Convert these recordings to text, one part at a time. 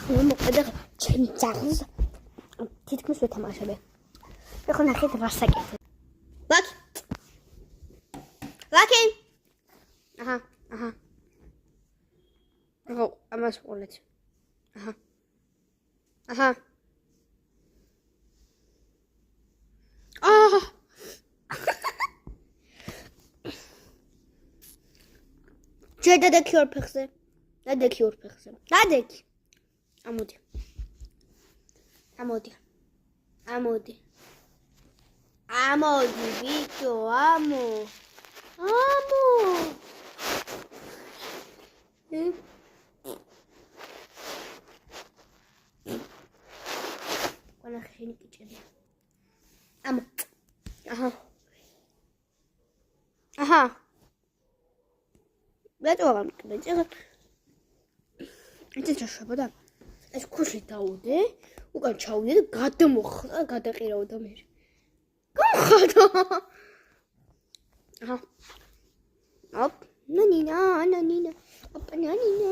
მოკლედ ჩემი ძაღლს თითქმის ვეთამაშებე. ეხლა ნახეთ რას აკეთებ. ლაკი. აჰა. ხო, ამას ვყოლეთ. აჰა. დადექი ორ ფეხზე. დადექი. ამოდი, ბიჭო, ამო. ყველა ხენი კიჭები. ამო. აჰა. ბეჭოვა მკბეჭო. ეს შეშებოდა. ეს ქუში დაუდე, უკან ჩავიდე და გადამოხდა, გადაყირავდა მე. გამხადა. აჰა. ოპ, ნანინა. ოპ, ნანინა.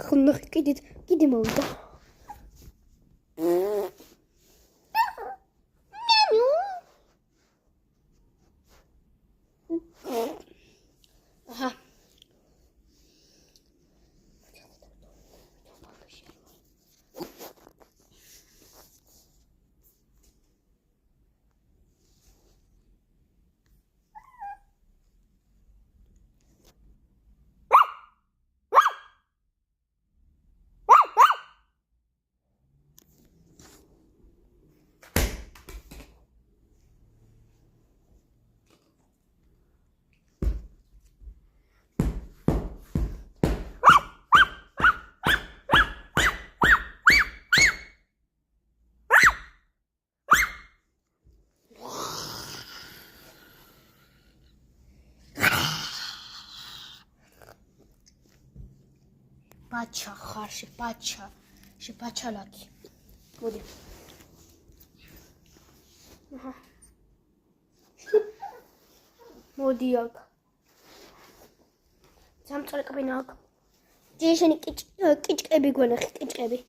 ხუნახ კიდე მოვიდა. აჰა. ბაჩა ხარში, ბაჩა ლაკი. მოდი. აჰა. მოდი აქ. სამწორეკბინა აქ. ჯიშენი კიჭკები გვენახი, კიჭკები.